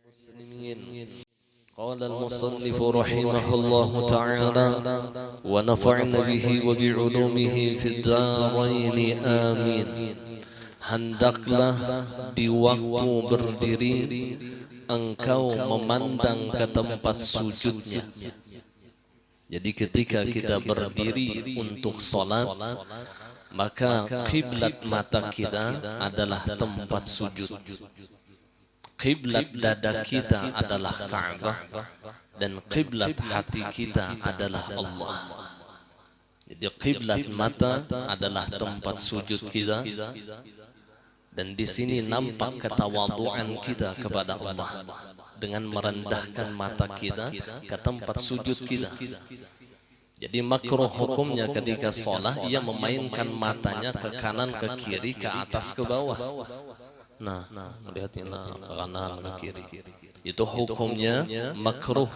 المسلمين. قال المصنف رحمه الله تعالى ونفعنا به وبعلومه في الدارين آمين. Hendaklah di waktu berdiri engkau memandang ke tempat sujudnya. Jadi ketika kita berdiri untuk sholat, maka kiblat mata kita adalah tempat sujud. Kiblat dada kita adalah Ka'bah dan kiblat hati kita adalah Allah. Jadi kiblat mata adalah tempat sujud kita, dan di sini nampak ketawaduan kita kepada Allah dengan merendahkan mata kita ke tempat sujud kita. Jadi makruh hukumnya ketika sholat ia memainkan matanya ke kanan, ke kiri, ke atas, ke bawah. Nah, lihatin ke kanan, ke kiri. Itu hukumnya makruh.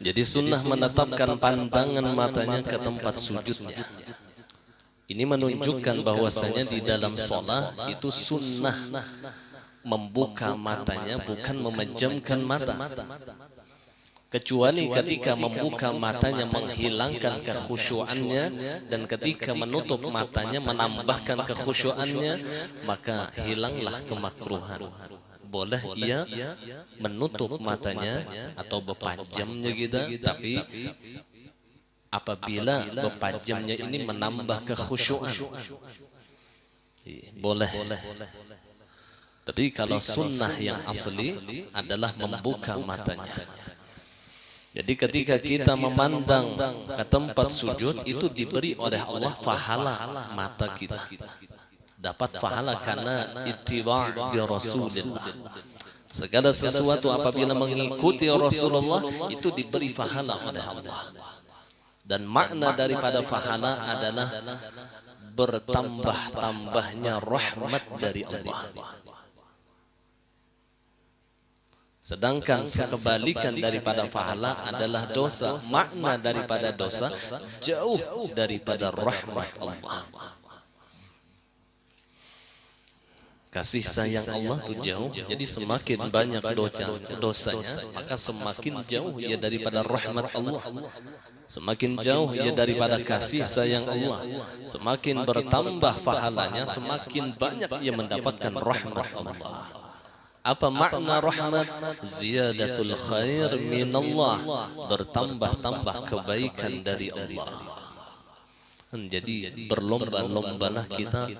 Jadi sunnah menetapkan pandangan matanya ke tempat sujudnya. Ini menunjukkan bahwasanya di dalam sholat itu sunnah membuka matanya, bukan memejamkan mata. Kecuali ketika membuka matanya menghilangkan kekhusyuannya, dan ketika menutup matanya menambahkan kekhusyuannya, maka hilanglah kemakruhan. Boleh ia menutup matanya atau berpajamnya gitu, tapi apabila berpajamnya ini menambah kekhusyuan, boleh. Tapi kalau sunnah yang asli adalah membuka matanya. Jadi ketika kita memandang ke tempat sujud, itu diberi oleh Allah pahala mata kita. Dapat pahala karena ittiba' bi Rasulillah. Segala sesuatu apabila mengikuti Rasulullah itu diberi pahala oleh Allah. Dan makna daripada pahala adalah bertambah-tambahnya rahmat dari Allah. Sedangkan kebalikan daripada pahala adalah dosa. Makna daripada dosa jauh daripada rahmat Allah. Kasih sayang Allah itu jauh. Jadi semakin banyak dosanya, maka semakin jauh ia daripada rahmat Allah. Semakin jauh ia daripada kasih sayang Allah. Semakin bertambah pahalanya, semakin banyak ia mendapatkan rahmat Allah. Apa makna rahmat? Ziyadatul khair minallah, bertambah-tambah kebaikan dari Allah. Jadi berlomba-lombalah kita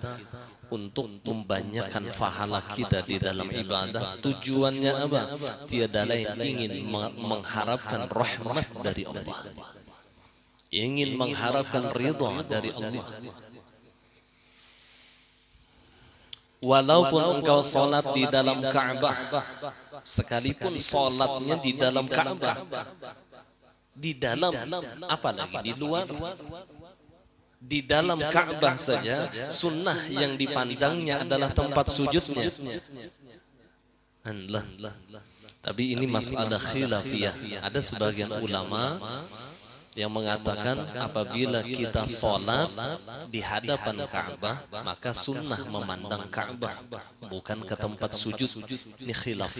untuk membanyakkan pahala kita di dalam ibadah. Tujuannya apa? Tiada lain, ingin mengharapkan rahmat dari Allah, ingin mengharapkan ridha dari Allah. Walaupun engkau sholat di dalam Ka'bah, sekalipun sholatnya di dalam Ka'bah, di dalam apalagi di luar, di dalam Ka'bah saja sunnah yang dipandangnya adalah tempat sujudnya. Tapi ini masalah khilafiyah. Ada sebagian ulama yang mengatakan apabila kita sholat di hadapan Ka'bah, maka sunnah memandang Ka'bah, bukan ke tempat sujud. Ini khilaf.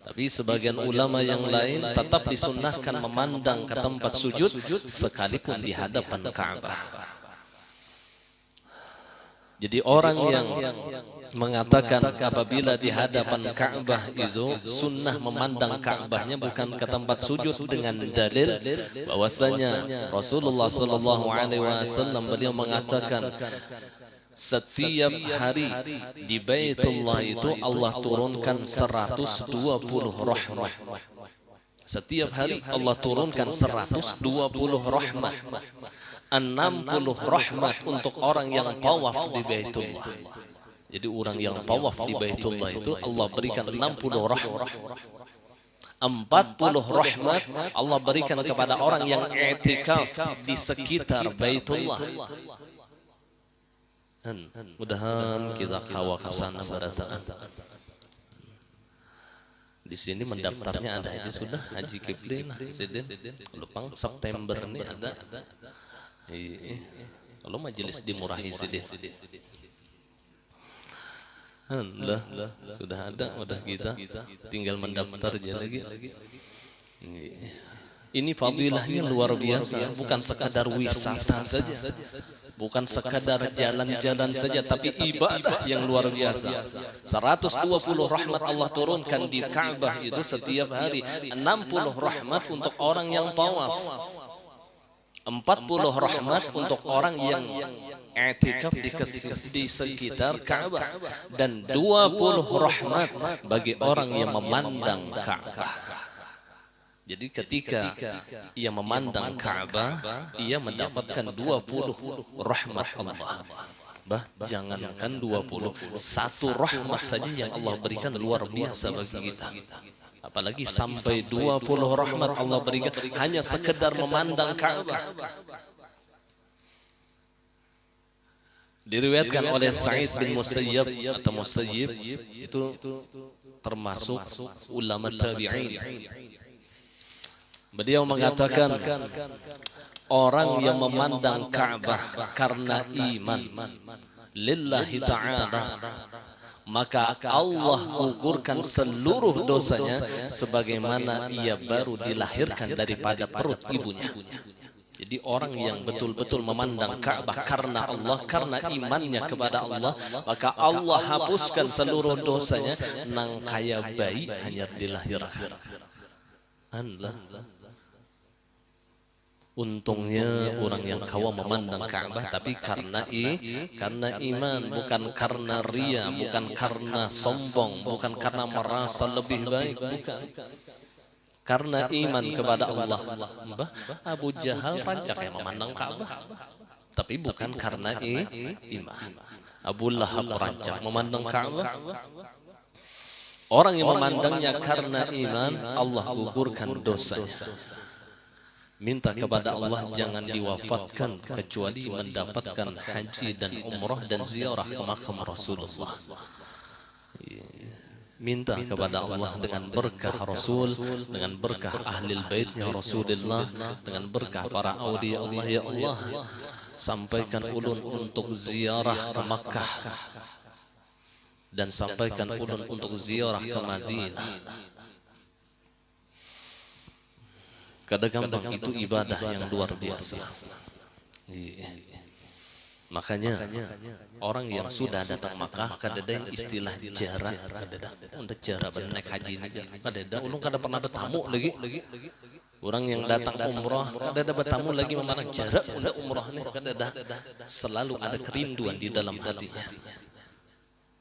Tapi sebagian ulama yang lain tetap disunnahkan memandang ke tempat sujud sekalipun di hadapan Ka'bah. Jadi orang yang mengatakan apabila di hadapan Ka'bah itu sunnah memandang Ka'bahnya bukan ke tempat sujud, dengan dalil bahwasanya Rasulullah sallallahu alaihi wasallam beliau mengatakan setiap hari di Baitullah itu Allah turunkan 120 rahmat. Setiap hari Allah turunkan 120 rahmat. 60 rahmat untuk orang yang tawaf di Baitullah. Jadi orang yang tawaf di Baitullah itu Allah berikan 60 rahmat. 40 rahmat Allah berikan kepada orang yang i'tikaf di sekitar Baitullah. Mudah-mudahan kita kawal ke sana berataan. Di sini mendaftarnya ada aja sudah Haji Kipli Sidin. Lupang September ini ada. Kalau majelis dimurahi Sidin. Alhamdulillah, sudah ada wadah kita, tinggal mendaftar aja lagi. Ini fadilahnya luar biasa, bukan sekadar wisata saja, bukan sekadar jalan-jalan saja, tapi ibadah yang luar biasa. 120 rahmat Allah turunkan di Ka'bah itu setiap hari, 60 rahmat untuk orang yang tawaf, 40 rahmat untuk orang yang i'tikaf di sekitar Ka'bah, dan 20 rahmat bagi orang yang memandang Ka'bah. Jadi ketika ia memandang Ka'bah, ia mendapatkan 20 rahmat Allah. Jangankan 20, satu rahmat saja yang Allah berikan luar biasa bagi kita. Apalagi sampai 20 rahmat Allah berikan hanya sekedar memandang Ka'bah. Diriwayatkan oleh Sa'id bin Musayyib atau Musayyib, itu termasuk ulama tabi'in. Beliau mengatakan, orang yang memandang Ka'bah karena iman lillahi ta'ala, maka Allah gugurkan seluruh dosanya sebagaimana ia baru dilahirkan daripada perut ibunya. Jadi orang yang betul-betul memandang Ka'bah karena Allah, karena imannya kepada Allah, maka Allah hapuskan seluruh dosanya nang kaya bayi hanya dilahirkan. Untungnya orang yang kawa memandang Ka'bah tapi karena iman, bukan karena ria, bukan karena sombong, bukan karena merasa lebih baik, bukan. Karena iman kepada Allah. Abu Jahal rancak yang memandang Ka'bah, tapi bukan karena iman. Abu Lahab rancak memandang Ka'bah. Orang yang memandangnya karena iman, Allah gugurkan dosanya. Minta kepada Allah jangan diwafatkan kecuali mendapatkan haji dan umrah dan ziarah ke makam Rasulullah. Minta kepada Allah dengan berkah Rasul, dengan berkah ahli baitnya Rasulullah, dengan berkah para awliya Allah. Ya Allah, sampaikan ulun untuk ziarah ke Makkah, dan sampaikan ulun untuk ziarah ke Madinah. Kadang-kadang itu ibadah yang luar biasa. Makanya orang yang sudah datang Makkah kadang istilah jarak, untuk jarak naik haji ini, kadang ulun kada pernah bertamu lagi. Orang yang datang umrah kadang bertamu lagi memandang jarak untuk umrah ini, kadang selalu ada kerinduan di dalam hatinya.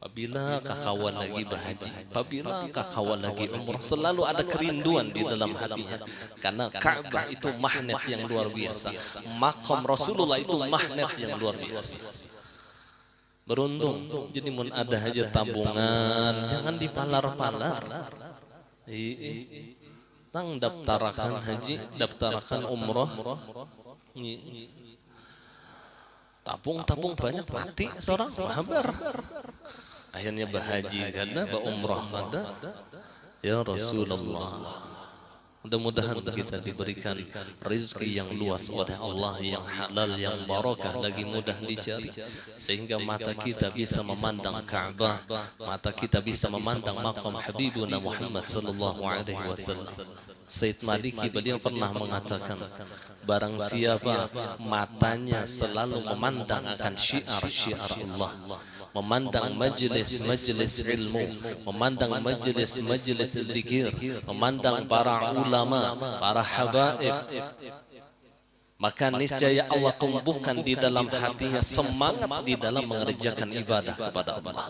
Apabila kawan lagi berhaji, apabila kawan lagi umrah, selalu ada kerinduan di dalam hatinya. Karena Ka'bah itu magnet yang luar biasa, makam Rasulullah itu magnet yang luar biasa. Beruntung, jadi mun ada aja tabungan, jangan dipalar-palar. Tang daftarkan haji, daftarkan umrah. Tabung banyak mati seorang sahabat. Akhirnya berhaji karena berumrah ada. Ya Rasulullah, mudah-mudahan kita diberikan rezeki yang luas oleh Allah, yang halal, yang barakah, lagi mudah dicari, sehingga mata kita bisa memandang Ka'bah, mata kita bisa memandang maqam Habibuna Muhammad sallallahu alaihi wasallam. Sayyid Maliki beliau pernah mengatakan, barang siapa matanya selalu memandang akan syiar-syiar Allah, memandang majlis-majlis ilmu, memandang majlis-majlis zikir, memandang para ulama, para habaib, maka niscaya Allah tumbuhkan di dalam hatinya semangat di dalam mengerjakan ibadah kepada Allah.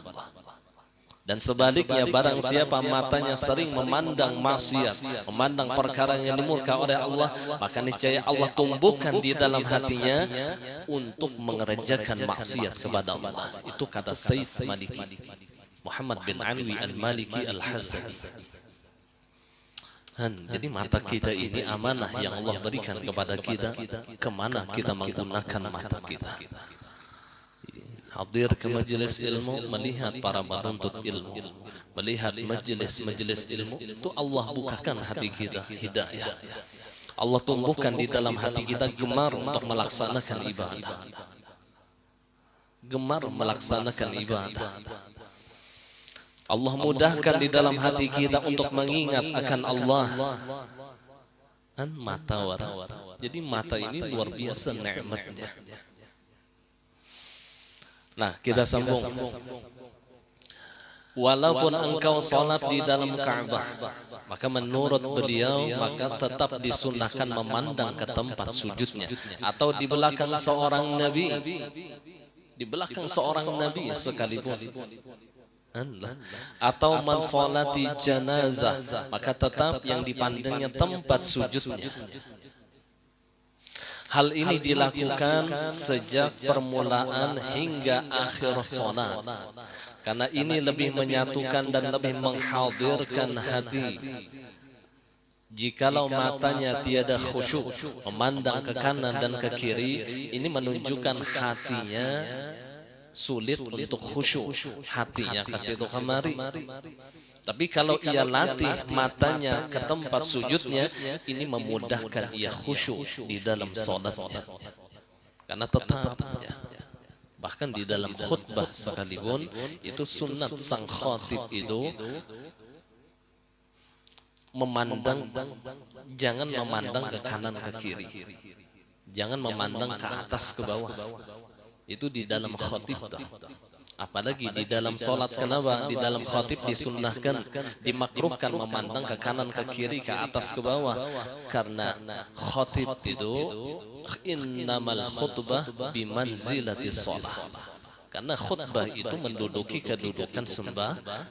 Dan sebaliknya, barang siapa matanya sering memandang maksiat, memandang perkara yang dimurka oleh Allah, maka niscaya Allah tumbuhkan di dalam hatinya untuk mengerjakan maksiat kepada Allah. Itu kata Sayyid Maliki, Muhammad bin Alwi al-Maliki al-Hazani. Jadi mata kita ini amanah yang Allah berikan kepada kita, kemana kita menggunakan mata kita. Hadir ke majelis ilmu, melihat para penuntut ilmu, melihat majelis-majelis ilmu, itu Allah bukakan hati kita hidayah. Allah tumbuhkan di dalam hati kita gemar untuk melaksanakan ibadah. Gemar melaksanakan ibadah. Allah mudahkan di dalam hati kita untuk mengingat akan Allah. Kan mata wara. Jadi mata ini luar biasa nikmatnya. Nah, kita sambung. Walaupun engkau salat di dalam Ka'bah, maka menurut beliau maka tetap disunnahkan memandang ke tempat sujudnya atau di belakang seorang nabi. Di belakang seorang nabi sekalipun. Atau mensolati jenazah, maka tetap yang dipandangnya tempat sujudnya. Hal ini dilakukan sejak permulaan hingga akhir salat, karena ini lebih menyatukan dan lebih menghadirkan hati. Jikalau matanya tiada khusyuk, memandang ke kanan dan ke kiri, ini menunjukkan hatinya sulit untuk khusyuk, hatinya kasih itu kemari. Tapi kalau ia latih matanya ke tempat sujudnya, ini memudahkan ia khusyuk di dalam salatnya. Karena tetap bahkan di dalam khutbah sekalipun itu sunnat sang khatib itu memandang, jangan memandang ke kanan ke kiri, jangan memandang ke atas ke bawah. Itu di dalam khatib. Apalagi di dalam solat, kenapa? Di dalam khatib disunnahkan, dimakruhkan memandang ke kanan ke kiri, ke atas ke bawah. Karena khatib itu innamal khutbah bimanzilati sholat. Karena khutbah itu menduduki kedudukan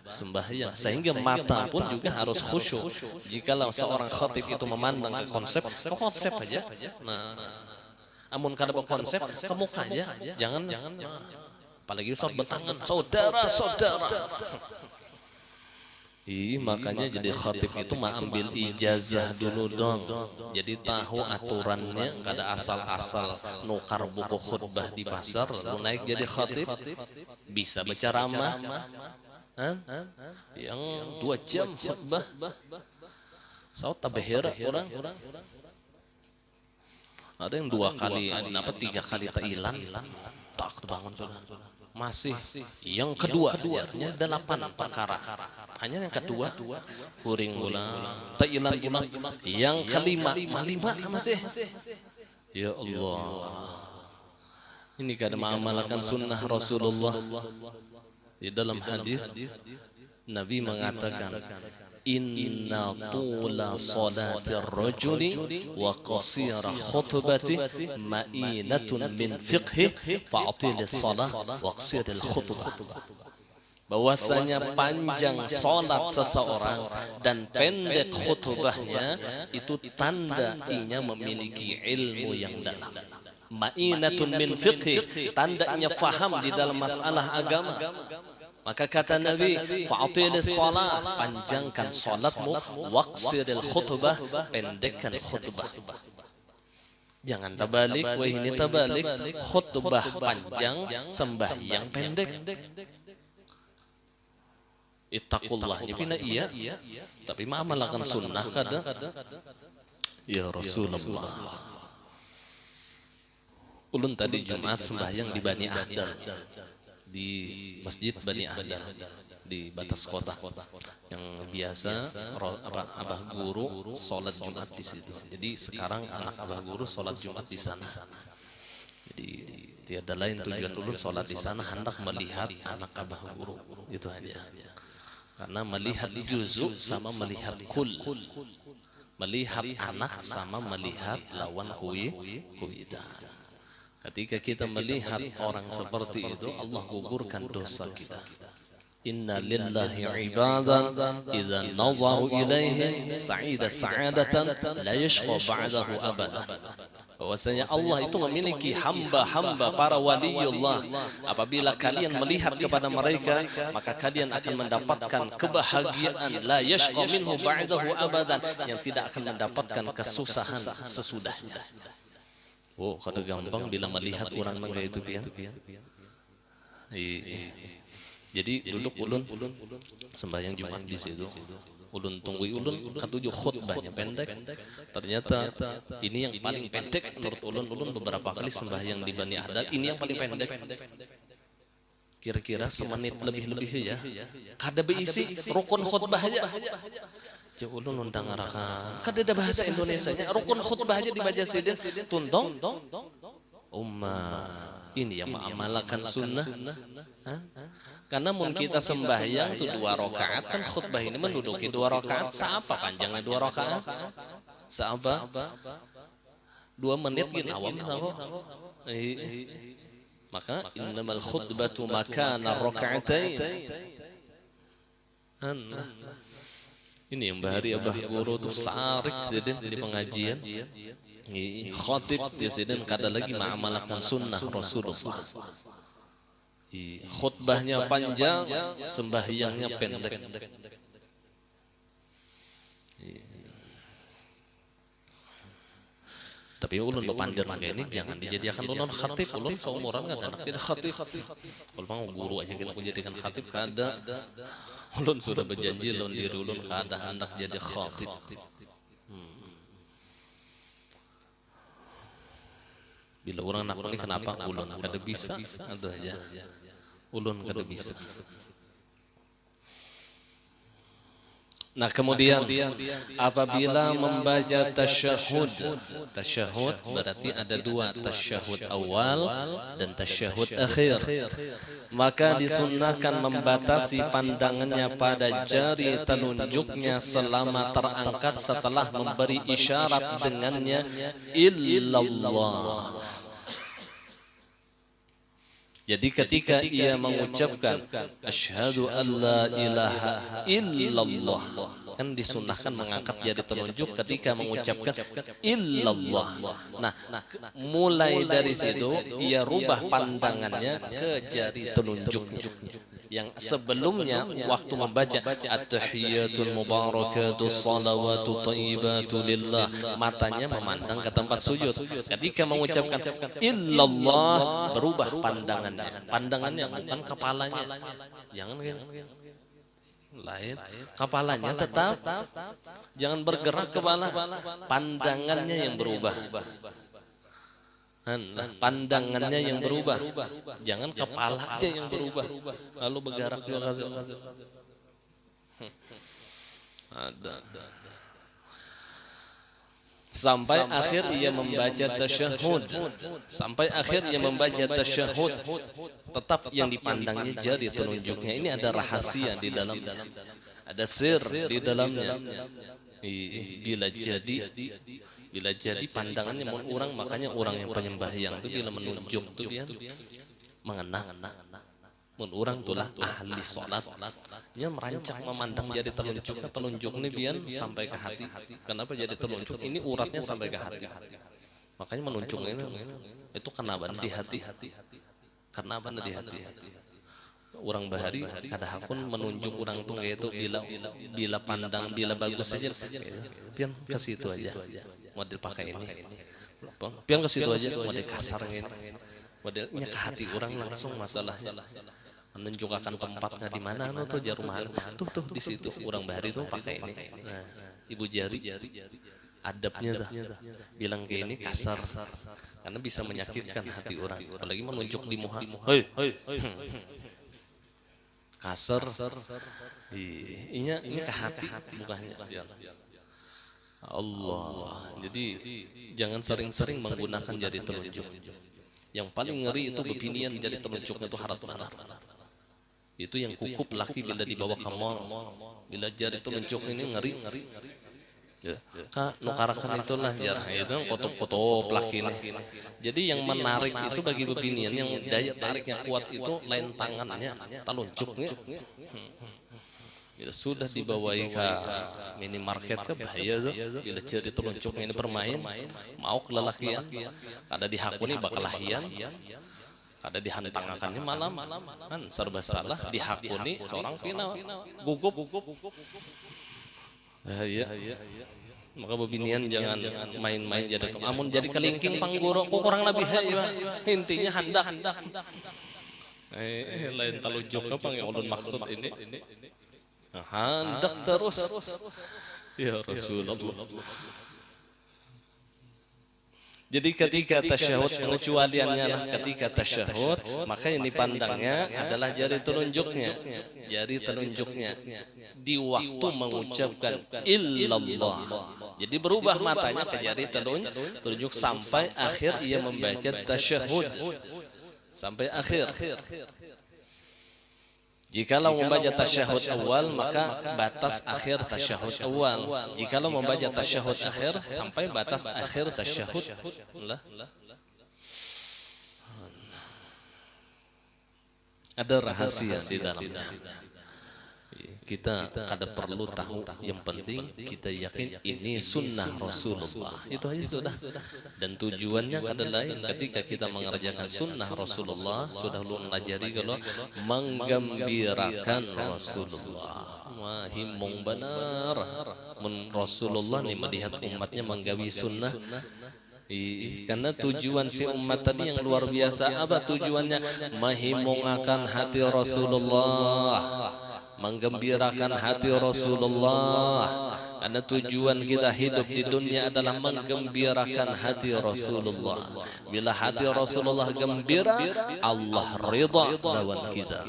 sembahyang, sehingga mata pun juga harus khusyuk. Jikalau seorang khatib itu memandang ke konsep aja. Nah, amun kada berkonsep ke muka aja, jangan. Apalagi saat bertangan, saudara-saudara. Makanya jadi khatib itu ambil ijazah dulu dong. Jadi tahu aturannya, nggak ada asal-asal nukar buku khutbah di pasar lalu naik jadi khatib. Bisa berceramah yang 2 jam khutbah. Saud tabahira orang. Ada yang 2 kali, 3 kali tailan, tak terbangun sudah. Masih yang kedua, artinya 8 perkara. Hanya yang kedua, kuring ulang, tailan ulang. Yang kelima, 5 masih. Ya Allah. Ini kada mengamalkan sunnah Rasulullah. Di dalam hadis Nabi mengatakan, inna tula salatir rajuli wa qasira khutbati ma'inatun min fiqhi fa'atil salah wa qasiril khutbah. Bahwasanya panjang salat seseorang dan pendek khutbahnya itu tanda ianya memiliki ilmu yang dalam. Ma'inatun min fiqhi, tandanya faham di dalam masalah agama. Maka kata Nabi, fa'atilis salat, panjangkan salatmu, waqsiril khutbah, pendekkan khutbah. Jangan terbalik, wah ini terbalik, khutbah panjang, sembahyang pendek. Ittaqullah, nyepina iya, tapi ma'amalakan sunnah kada. Ya Rasulullah. Ulun tadi Jumat sembahyang di Bani Ahdal, di Masjid Bani Ahdal di batas kota, yang biasa abah guru sholat Jumat di situ. Jadi sekarang anak abah guru sholat Jumat di sana. Jadi tiada lain tujuan ulun sholat di sana hendak melihat anak abah guru, itu aja. Karena melihat juzu sama melihat kul, melihat anak sama melihat lawan kuitan. Ketika kita melihat orang seperti itu, Allah gugurkan dosa kita. Inna lillahi ibadan idza nazaru ilaihi sa'ida sa'adatan la yashqa ba'dahu abadan. Bahwasanya Allah itu memiliki hamba-hamba para waliullah. Apabila kalian melihat kepada mereka, maka kalian akan mendapatkan kebahagiaan la yashqa minhu ba'dahu abadan, yang tidak akan mendapatkan kesusahan sesudahnya. Oh, kada gampang bila melihat orang kayak itu pian. Jadi duduk ulun sembahyang Jumat di situ. Ulun tunggu ulun katujuh khutbahnya pendek. Ternyata ini yang paling pendek menurut ulun. Ulun beberapa kali sembahyang di Bani Ahdal, ini yang paling pendek. kira-kira semenit lebih-lebih ya. Kada beisi rukun khutbah aja. Ulun undang arakan. Kada ada bahasa Indonesianya. Rukun khutbah aja dibaca sidin tuntong ummah. Ini yang mengamalkan sunnah. Karena mun kita sembahyang tuh 2 rakaat kan khutbah ini menduduki 2 rakaat. Seapa panjangnya 2 rakaat? Seapa? 2 menit gin awam sama. Maka innamal khutbatu makana raka'atain. Ini yang bahari abah guru tuh sarik sidin di pengajian. Khatib dia sidin kada lagi mengamalkan sunnah Rasulullah. Khutbahnya panjang, sembahyangnya pendek. Tapi ulun bepandir maka ini jangan dijadikan ulun khatib. Ulun seumuran kan anak tidak khatib. Kalau mau guru aja kita jadikan khatib kada. Ulun sudah berjanji lawan diri ulun kada hendak jadi khatib. Bila orang nak ini kenapa ulun kada bisa? Ada aja. Ulun kada bisa. Nah kemudian apabila membaca tasyahud, tasyahud berarti ada 2, tasyahud awal dan tasyahud akhir. Maka disunnahkan membatasi pandangannya pada jari telunjuknya selama terangkat setelah memberi isyarat dengannya illallah. Jadi ketika ia mengucapkan asyhadu an la ilaha illallah, kan disunahkan mengangkat jari telunjuk ketika mengucapkan illallah. Nah, mulai dari situ ia rubah pandangannya ke jari telunjuknya. Yang sebelumnya waktu membaca at-tahiyatul mubarakatus salawatu thayyibatu lillah, matanya memandang ke tempat sujud. Ketika mengucapkan illallah berubah pandangannya. Pandangannya bukan kepalanya. Jangan lain, kepalanya tetap jangan bergerak kepala, pandangannya yang berubah. Pandangannya yang berubah, jangan kepala aja yang berubah lalu bergerak juga ada. Sampai akhir ia membaca tasyahud, sampai akhir ia membaca tasyahud, tetap yang dipandangnya jari telunjuknya. Ini ada rahasia di dalamnya, ada sir di dalamnya. Bila jadi pandangannya mau orang, makanya orang yang penyembahyang itu bila menunjuk tuh dia mengenang. Mun orang itulah ahli salat, nya merancang memandang jadi telunjuk ini biar sampai ke hati. Kenapa jadi telunjuk? Ini uratnya sampai ke hati. Makanya menunjuk ini itu kenapa di hati. Kenapa di hati? Orang bahari kada hakun menunjuk orang tuh yaitu bila pandang bila bagus saja pian ke situ aja model pakai ini pian ke situ aja model kasar ini modelnya ke hati orang langsung masalahnya menunjukkan tempatnya di mana tuh jarumahan tuh di situ orang bahari tuh pakai ini. Nah, ibu jari adabnya dah bilang kayak ini kasar karena bisa menyakitkan hati orang, apalagi menunjuk di muha kasar, ini ke hati bukannya Allah. Jadi jangan sering-sering menggunakan jari telunjuk. Yang paling ngeri itu bepinian jari telunjuknya itu harap benar. Itu yang kukup laki bila dibawa ke mall, bila jari telunjuk ini ngeri. Ya. Kak nukarakan itulah jarang itu kotop-kotop laki ini. Jadi yang menarik itu bagi bepinian yang daya tariknya kuat itu lain tangannya, telunjuknya. Bila sudah dibawai ke minimarket ke bahaya tuh. Bila jari telunjuknya ini bermain, mau kelelakian, kada dihakuni bakal lahian, kada dihantangakannya malam, kan serba salah dihakuni seorang pina gugup. Iya. Maka bebinian jangan main-main jadi amun jadi kelingking panggoro kok kurang lebih ya intinya hendak lain telunjuk apa yang ulun maksud ini hendak terus ya Rasulullah. Jadi ketika tasyahud, pengecualiannya lah ketika tasyahud, maka yang dipandangnya adalah jari telunjuknya. Jari telunjuknya di waktu mengucapkan illallah. Jadi berubah matanya ke jari telunjuk sampai akhir ia membaca tasyahud. Sampai akhir. Jikalau membaca tasyahud awal, maka batas akhir tasyahud awal. Jikalau membaca tasyahud akhir, sampai batas akhir tasyahud. Ada rahasia di dalamnya. Kita kada perlu tahu, yang penting kita yakin ini sunnah Rasulullah. Itu aja sudah. Dan tujuannya kada lain, ketika kita mengerjakan sunnah Rasulullah, sudah lu melajari kalau menggembirakan Rasulullah. Wah, himung benar. Rasulullah nih melihat umatnya menggawi sunnah. Karena tujuan si umat tadi yang luar biasa. Apa tujuannya? Mahimungakan hati Rasulullah, menggembirakan hati Rasulullah. Karena tujuan kita hidup di dunia adalah menggembirakan hati Rasulullah. Bila hati Rasulullah gembira, Allah ridha lawan kita.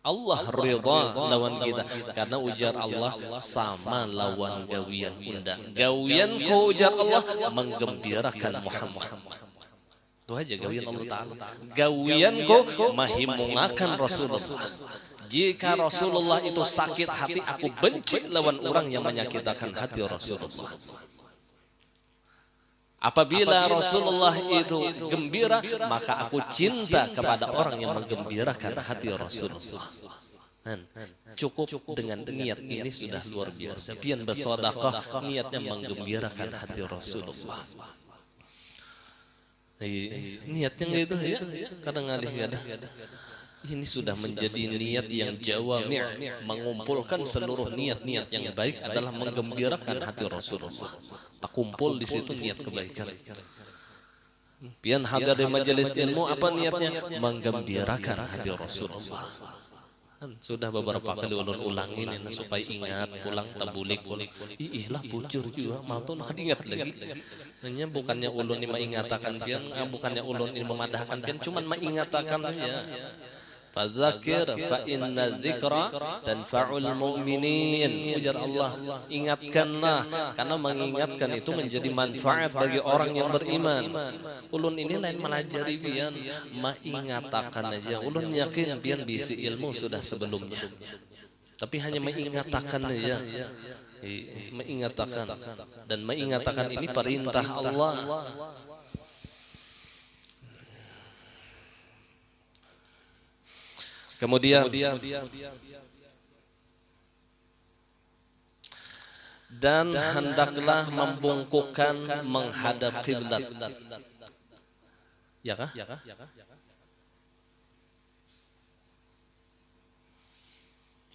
Allah ridha lawan kita. Karena ujar Allah sama lawan gawian undang. Gawian ko ujar Allah menggembirakan Muhammad. Itu aja gawian Allah Ta'ala. Gawian ko mahimungakan Rasulullah. Jika Rasulullah itu sakit hati, aku benci lawan orang yang menyakitkan hati Rasulullah. Apabila Rasulullah itu gembira, maka aku cinta kepada orang yang menggembirakan hati Rasulullah. Cukup dengan niat ini sudah luar biasa. Pian bersedekah, niatnya menggembirakan hati Rasulullah. Niatnya gitu ya, kadang ngalih ada. Ini sudah menjadi niat yang jawami', mengumpulkan seluruh niat-niat yang baik adalah menggembirakan hati Rasulullah. Tak kumpul di situ niat kebaikan. Pian hadir di majelis ilmu, apa niatnya? Menggembirakan hati Rasulullah. Sudah beberapa kali ulun ulangin ini supaya ingat pulang tabulik. Ihlah bujur juga malah nak ingat lagi. Hanya bukannya ulun ini mengingatakan pian, bukannya ulun ini memadahkan pian, cuman mengingatakan saja. Fadzakir fa inna dzikra tanfa'ul mu'minin. Ujar Allah, ingatkanlah, karena mengingatkan itu menjadi manfaat bagi orang yang beriman. Ulun ini lain melajari pian, mengingatakan aja. Ulun yakin pian bisi ilmu sudah sebelumnya, tapi hanya mengingatakan aja. Mengingatakan, dan mengingatakan ini perintah Allah. Kemudian dan hendaklah membungkukkan menghadap kiblat. Ya kah?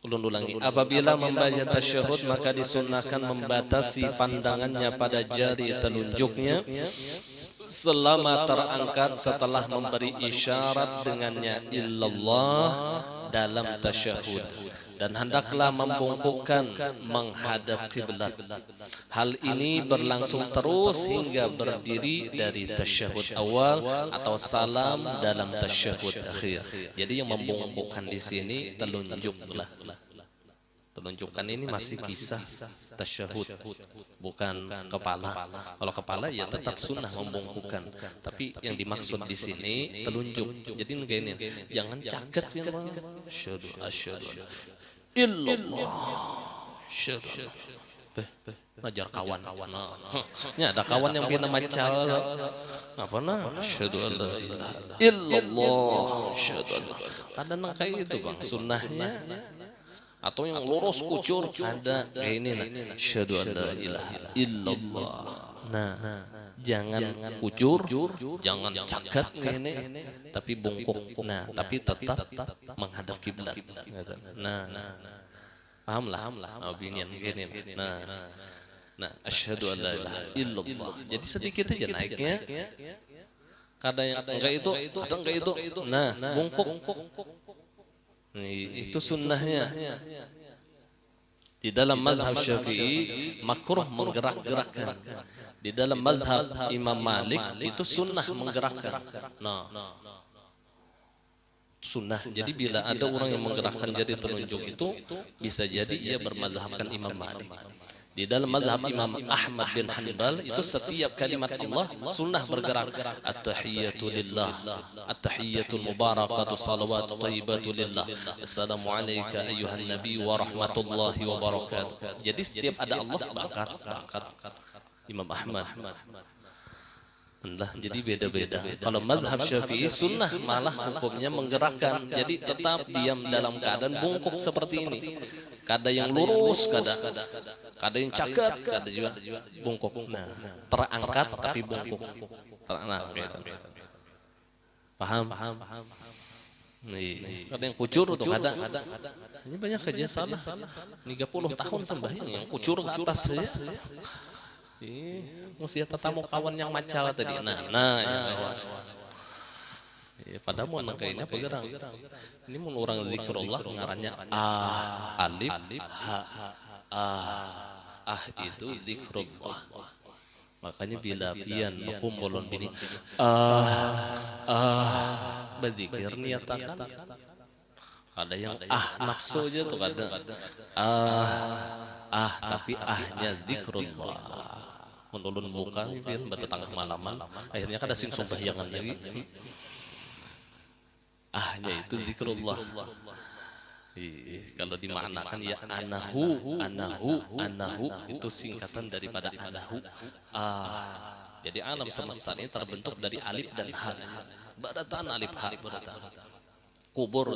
Ulun ulangi. Apabila membaca tasyahud, maka disunnahkan membatasi pandangannya pada jari telunjuknya selama terangkat setelah memberi isyarat dengannya illallah dalam tasyahud, dan hendaklah membungkukkan menghadap kiblat. Hal ini berlangsung terus hingga berdiri dari tasyahud awal atau salam dalam tasyahud akhir. Jadi yang membungkukkan di sini telunjuklah. Telunjukkan ini masih kisah tasyahud, bukan kepala. Kalau kepala ya tetap sunnah membungkukkan, tapi yang dimaksud di sini telunjuk. Jadi begini, jangan caket ya. Asyhadu illallah. Asyhadu. Ngajar kawan. Ini ada kawan yang punya macal. Apa nah? Asyhadu alla ilaha illallah. Asyhadu. Ada nang kayak itu bang, sunnahnya. Atau yang lurus kucur ada kayak ini nah, asyhadu an la ilaha illallah. Nah, jangan kucur, jangan caket kayak ini, tapi bungkuk. Nah, tapi tetap menghadap kiblat. Nah, pahamlah opinion gini. Nah, asyhadu an la ilaha illallah. Jadi sedikit aja naiknya. Kadang yang enggak itu, kadang enggak itu. Nah, bungkuk. Itu sunnahnya. Di dalam mazhab Syafi'i makruh menggerak-gerakkan. Di dalam mazhab Imam Malik itu sunnah menggerakkan. Nah, sunnah. Jadi bila ada orang yang menggerakkan jari telunjuk itu bisa jadi ia bermazhabkan Imam Malik. Di dalam mazhab Imam Ahmad bin Hanbal itu setiap kalimat Allah sunnah bergerak. At-tahiyyatu lillah, at-tahiyyatul mubarakatu salawatu thayyibatu lillah. Assalamu alayka ayyuhan nabi wa rahmatullahi wa barakatuh. Jadi setiap ada Allah bakar. Imam Ahmad. Nah, jadi beda-beda. Kalau mazhab Syafi'i sunnah malah hukumnya menggerakkan. Jadi tetap diam dalam keadaan bungkuk seperti ini. Kada yang lurus, kada yang cakap, kada juga bungkuk. Nah, terangkat tapi bungkuk. Nah, paham? Nih, ada yang kucur tuh kada. Ini banyak kerja salah. 30 tahun sembahyang yang kucur ke atas ya. Mesti tetamu kawan yang macal tadi. Nah, ya kawan. Padahal mau nangkainya pegerang. Ini mau orang zikrullah ngarannya alif itu zikrullah. Makanya bila pian kumpulun bini berzikir niatakan. Ada yang nafsu aja tuh kadang tapi ahnya zikrullah. Menulun buka pian bertetangga malaman. Akhirnya kada sing sumbahyangan lagi. Ahnya itu zikrullah. Kalau dimaknakan ya anahu itu singkatan daripada anahu. Jadi alam semesta ini terbentuk dari alif dan ha. Badatan alif ha badatan. Kubur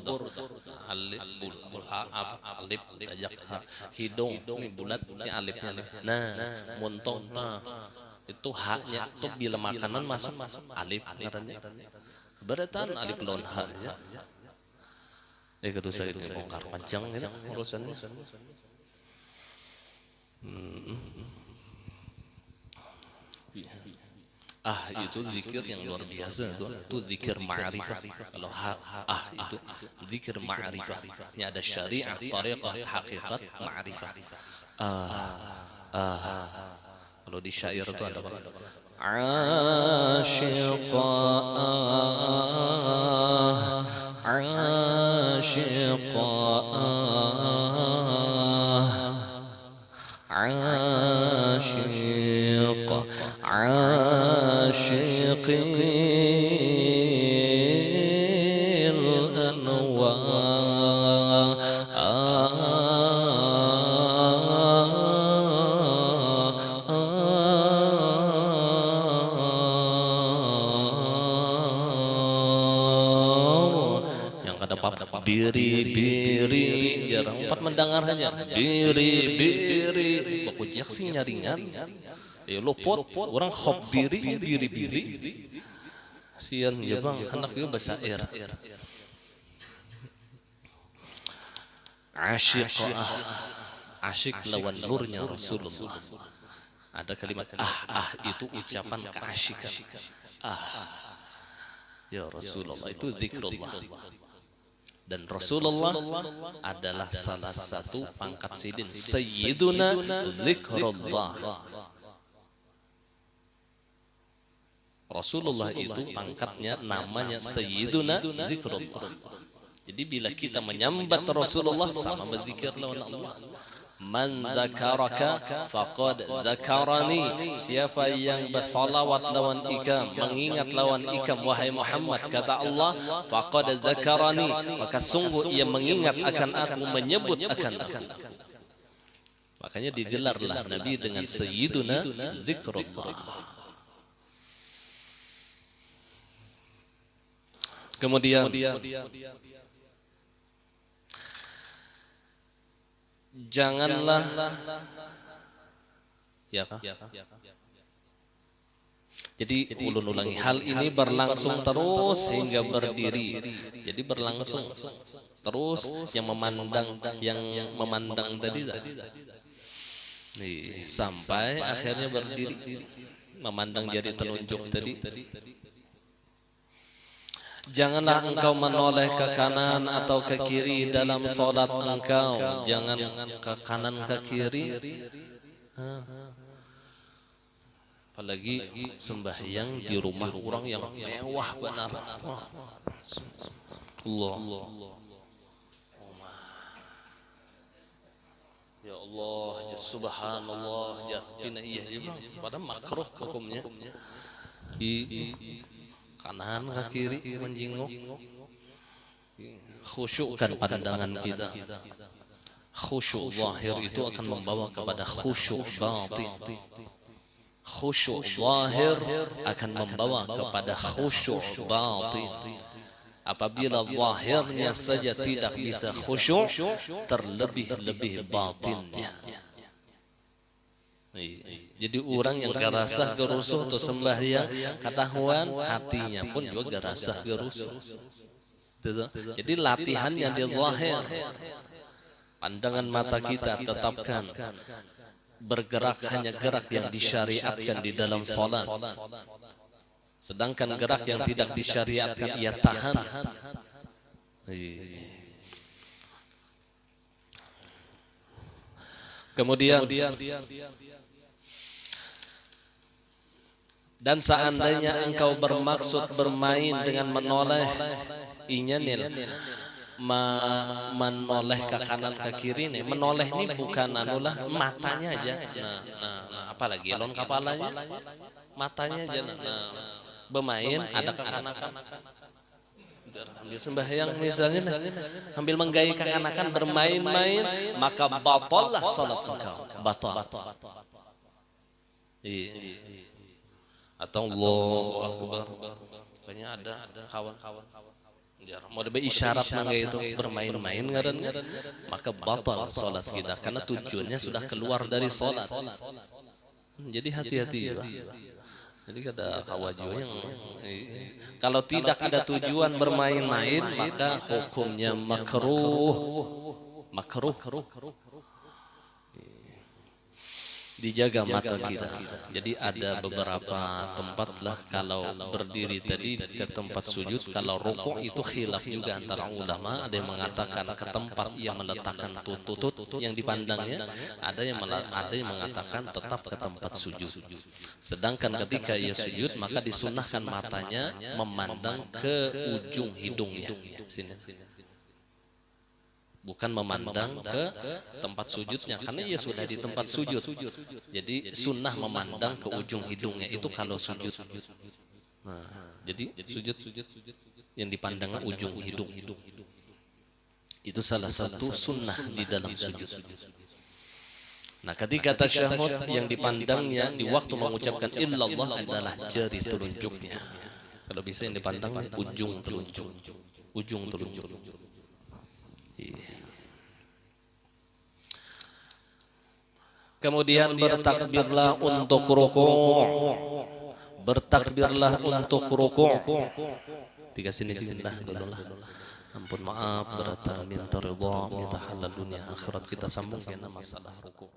alif alif tajak ha. Hidung ini bulat ini alifnya. Nah, montong itu haknya itu bila makanan masuk alif ngarannya. Badatan alif lawan ha ya. Kedua saya itu bongkar panjang ya urusannya. Itu zikir yang luar biasa itu zikir ma'rifah. Kalau itu zikir ma'rifah. Ini ada syariah, tariqah, hakikat, ma'rifah. Kalau di syair itu ada apa? Asyiqa عاشقين أنواع yang kada pap biri jarang empat mendengar hanya biri bakujak sih nyaringan. Luput orang khobiri biri sian ya bang anak itu basair asyik lawan nurnya Rasulullah. Ada kalimat itu ucapan keasyikan. Ya Rasulullah itu zikrullah. Dan Rasulullah adalah salah satu pangkat sidin sayyiduna zikrullah. Rasulullah itu pangkatnya namanya Sayyiduna Zikrullah. Jadi bila kita menyambat Rasulullah sama berzikir lawan Allah. Man dzakaraka faqad dzakarani. Siapa yang bersalawat lawan ikam, mengingat lawan ikam wahai Muhammad, kata Allah, faqad dzakarani, maka sungguh ia mengingat akan aku, menyebut akan aku. Makanya digelarlah Nabi dengan Sayyiduna Zikrullah. Kemudian janganlah ya kah? Jadi ulun ulangi, hal ini berlangsung terus hingga berdiri. Jadi berlangsung terus yang memandang tadi nih, sampai akhirnya berdiri memandang jari telunjuk tadi. Janganlah engkau menoleh ke kanan atau ke kiri dalam solat engkau. Jangan ke kanan ke kiri. Apalagi sembahyang di rumah orang yang mewah benar. Allah. Ya Allah, ya subhanallah, ya iya juga. Pada makruh hukumnya. Di kanan ke kiri menjenguk. Khusyukkan pandangan kita. Khusyuk zahir itu akan membawa kepada khusyuk batin. Khusyuk zahir akan membawa kepada khusyuk batin. Apabila zahirnya saja tidak bisa khusyuk, terlebih-lebih batinnya. Jadi orang yang gerasah gerusuh atau sembahyang ketahuan hatinya pun juga gerasah gerusuh. Jadi latihannya di zahir. Pandangan mata kita tetapkan bergerak hanya gerak yang disyariatkan di dalam salat. Sedangkan gerak yang tidak disyariatkan ia tahan. Kemudian dan seandainya engkau bermaksud bermain dengan menoleh menoleh ke kanan ke kiri nih, menoleh ini bukan anulah matanya aja. Nah, apalagi lon kepalanya, matanya aja. Bermain ada kekanakan. Ambil sembahyang misalnya, ambil menggaya kekanakan bermain-main, maka batallah salat engkau. Batal. Atau Allahu Akbar. Kayaknya ada kawan-kawan. Mau berisyarat nangga itu bermain-main ngarannya, maka batal salat kita karena tujuannya sudah keluar dari salat. Jadi hati-hati ya. Jadi ada kawajo yang kalau tidak ada tujuan bermain-main maka hukumnya makruh. Dijaga mata kita. Jadi ada beberapa tempat lah kalau berdiri tadi ke tempat sujud, kalau rukuk itu khilaf juga antara ulama. Ada yang mengatakan ke tempat yang meletakkan tutut yang dipandangnya, ada yang mengatakan tetap ke tempat sujud. Sedangkan ketika ia sujud maka disunahkan matanya memandang ke ujung hidungnya. Sini. Bukan memandang ke tempat sujudnya karena ia sudah di tempat sujud. Jadi sunnah memandang ke ujung hidungnya itu kalau sujud. Nah, jadi sujud yang dipandang ujung hidung. Itu salah satu sunnah di dalam sujud. Nah, ketika tasyahud yang dipandangnya di waktu mengucapkan illallah adalah jari telunjuknya. Kalau bisa yang dipandang ujung telunjuk. Kemudian bertakbirlah untuk rukuk. Bertakbirlah untuk rukuk. Tiga sini lah. Ampun maaf berata minta ridha minta halal dunia akhirat kita sambung karena masalah rukuk.